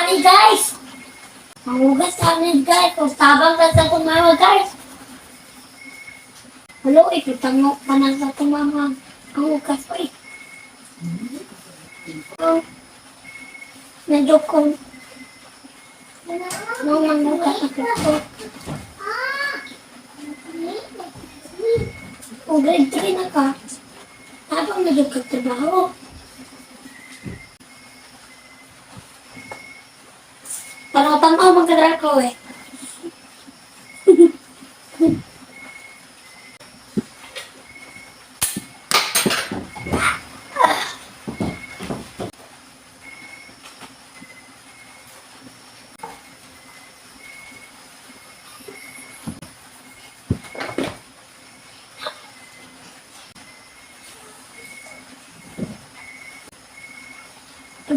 ani guys. Mangugas ani guys. Kung tabang ka sa tumawa guys. Halo, ikitango ka na sa tumama. Mangugas ko eh. Medyo kong nung mangugas ako ko. Kung grade 3 na ka, habang medyo kagtrabaho. Parang tanaw magkadral ko eh.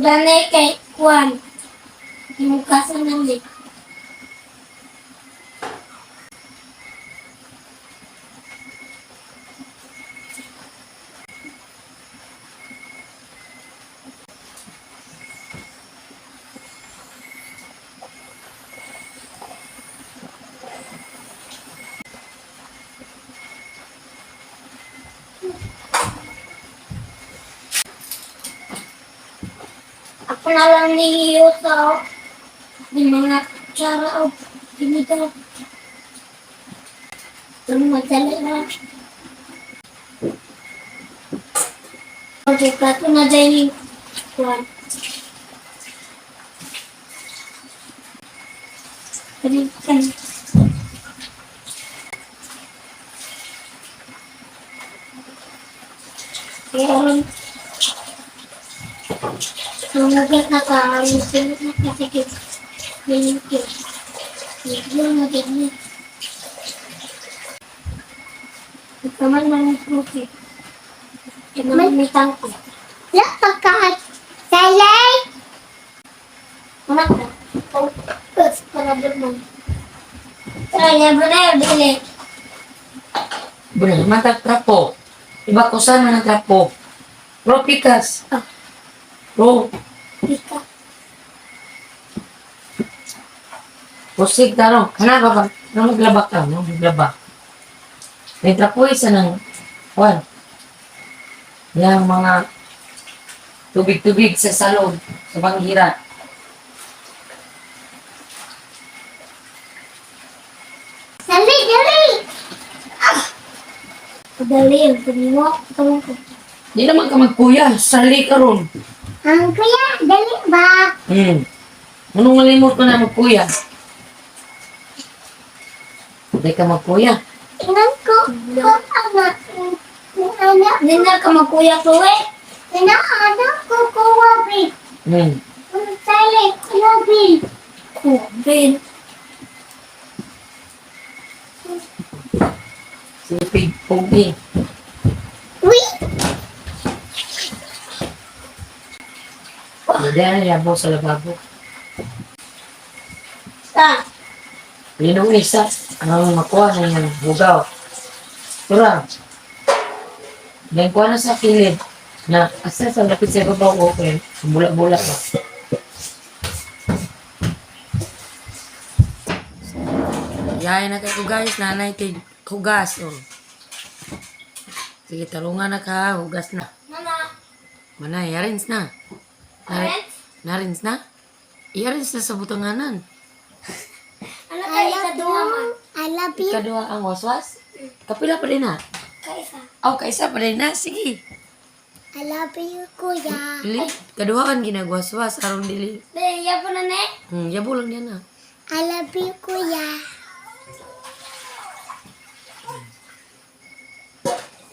Dane kay Juan. Himugasan ng lip. Ako na lang nihiyo sa di mga kutsara o binigay. Itong madali na. Okay, plato na dahil yung kuwan. Balikan. Kaya Mamugat na ka, musulot na kasikip. Ganyan. Medyo na ganyan. Ikaman ng fruit. Ikaman may tangko. Lapakat. Salay. Anak ko. Focus. Parabot mo. Tara, bro na yun, dili. Bro, mata trapo. Iba ko saan man ang trapo. Bro, pikas. Bro, Pika. pusig taro. Kana ba ba? Nang maglaba ka, nang maglaba. May trapo isa ng, kuwan. Yang mga tubig-tubig sa salon, sa banggira. Salay, salay. Padali yun. Paniwa. Tawang ko. Di naman ka magkuya, sali ka ron. Ang kuya, dali ba? Anong malimot ko na magkuya? Di ka magkuya. Tingnan ko. Kung anak. Kung anak. Nina ka magkuya ko eh. Tingnan anak ko. Kuwabi. Kung salay. Kuwabi. Ben. Sipig, pugi. Uy. Hindi na yabo sa lababo. Ta. Yun ang isa. Ang makuha na yung bugaw. Tura. Then kuha na sa kilid. Na asa sa lapit sa babaw ko. Okay. Bulak-bulak ba. Yain na kayo guys. Nanay kay hugas. Oh. Sige, tarungan na ka. Hugas na. Mama. Manay, yarins na. Parents? Narins na? Yarins na sa butanganan. Ano tayo ikaduha man? I love you. Ikadua ang waswas? Kapila pa rin na? Kaisa. Oh, kaisa pa rin na. Sige. I love you, kuya. Dili. Kaduha kan ginagwaswas. Aron dili. Ben, yapo na ne? Yabo lang yan na. I love you, kuya.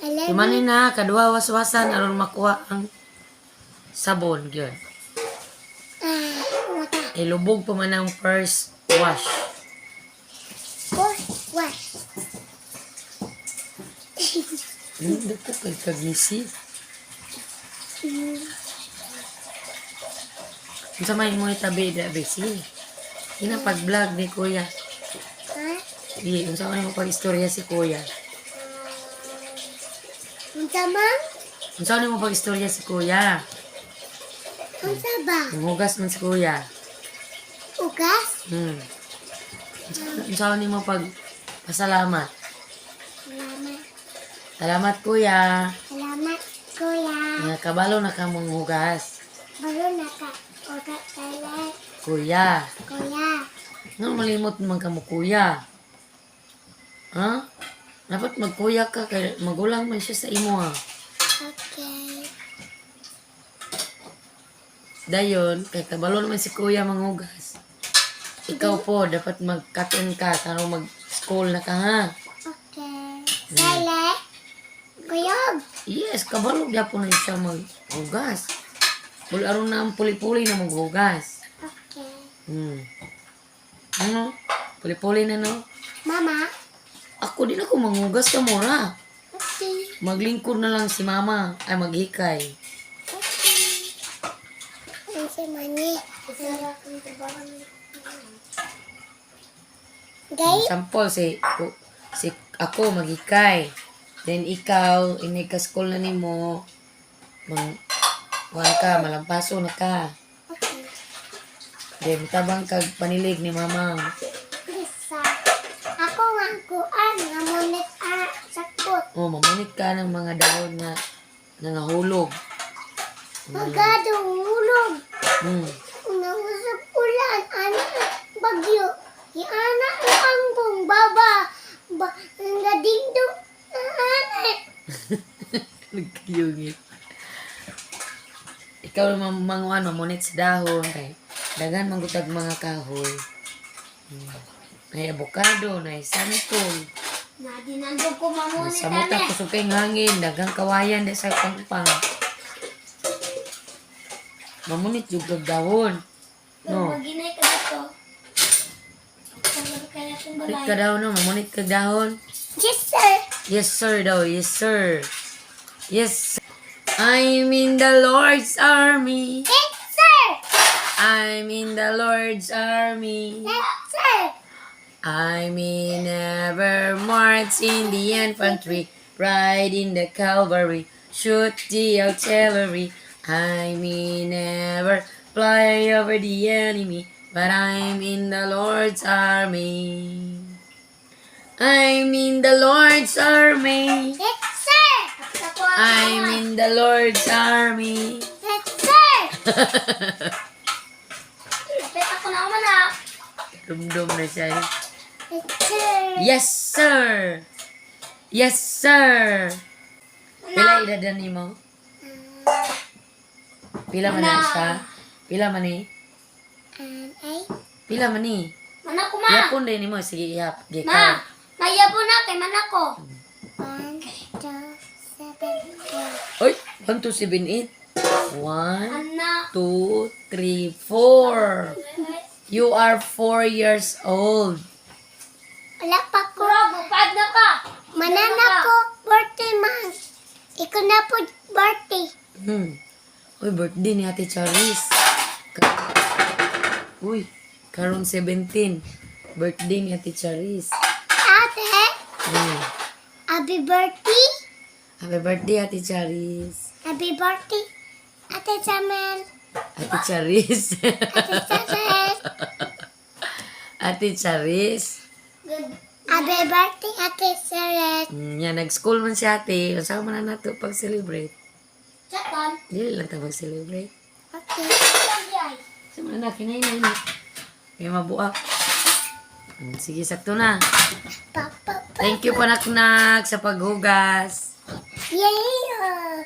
I love you. Imanin na. Kaduha waswasan. Aron makuha ang sabon. Yun. Mata. Ilubog pa man ang first wash. What? Hindi ko kay kagisi. Unsa may mo itabi da besi. Ina pag-vlog ni Kuya. Ha? Di, unsa may mo pag-istorya si Kuya. Unsa man? Unsa may mo pag-istorya si Kuya. Unsa ba? Humugas man si Kuya. Ugas. Saan ni mo pag pasalamat? Salamat. Salamat kuya. Salamat, kuya. Nga kabalo na ka mong hugas. Baru naka ugas talat. Kuya. Kuya. Nga malimot naman ka mo kuya. Ha? Dapat magkuya ka kay magulang man siya sa imo ha. Okay. Dayon, kay kabalo naman si kuya manghugas. Ikaw po, dapat mag-cut-in ka, kano mag-school na ka ha. Okay. Sale. Kuyog. Yes, kabalo gyapon na siya maghugas. Aron na ang puli-puli na maghugas. Okay. Ano? Puli-puli na no? Mama. Ako din ako manghugas ka mura. Okay. Maglingkod na lang si mama ay maghikay. Okay. Ang si Mani. Gay. Sample si ako maghikay. Then ikaw ka-school na nimo kuhan ka, malampaso na ka. Okay. Then tabang kag panilig ni mama. Lisa. Ako nga kuan nga munit sakot. Oh, mamunit ka ng mga dahon na nangahulog. Magadulog. Nausap ulan, ana, bagyo. Iana ang kong baba. Nga dingdong, ana. Nagkiyungit. Ikaw naman manguan, mamunit sa dahon. Kay dagan manggutag mga kahoy. May avocado, may santol. Nadinandog ko mamunit Sa mata kami. kusog kay hangin, dagang kawayan di sa pangpang. Mamunit yung dahon. No. Maginay ka dito. Sabi kaya itong Mamunit balay. ka daw, no? Mamunit ka dahon. Yes, sir. Yes, sir daw. Yes, sir. Yes, sir. I'm in the Lord's army. Yes, sir. I'm in the Lord's army. Yes, sir. I'm in ever march in the infantry, ride in the cavalry, shoot the artillery. I may never fly over the enemy, but I'm in the Lord's army. I'm in the Lord's army. Yes, sir. I'm in the Lord's army. Yes, sir. Lapit ako na naman ah. Dumdum na siya. Yes, sir. Yes, sir. Yes, sir. Pila edad ni mo? Pila man na siya? Pila man ni? Ay. Pila man ni? Mana ko ma. Yapon din ni mo. Sige, yap. Gi Ma. ka. Maya po na kay mana ko. 1, 2, 7, 8. Oy, 1, 2, 7, 8. 1, Anak. 2, 3, 4. You are 4 years old. Wala pa ko. Bro, bupad na ka. Manana ko, birthday man. Ikaw na po, birthday. Uy, birthday ni Ate Charis. Ka- Uy, karon 17. Birthday ni Ate Charis. Ate, happy birthday. Happy birthday, Ate Charis. Happy birthday. Ate Samuel. Ate Charis. Ate Samuel. Ate Charis. Good. Happy birthday, Ate Samuel. Yan, nag-school man si ate. Kasama na nato pag-celebrate. Chatan. Dili lang tayo mag-celebrate. Okay. Lagi Sama na, kinay na. Kaya mabuak. Sige, sakto na. Papa. Thank you, panak-nak, sa paghugas. Yeah.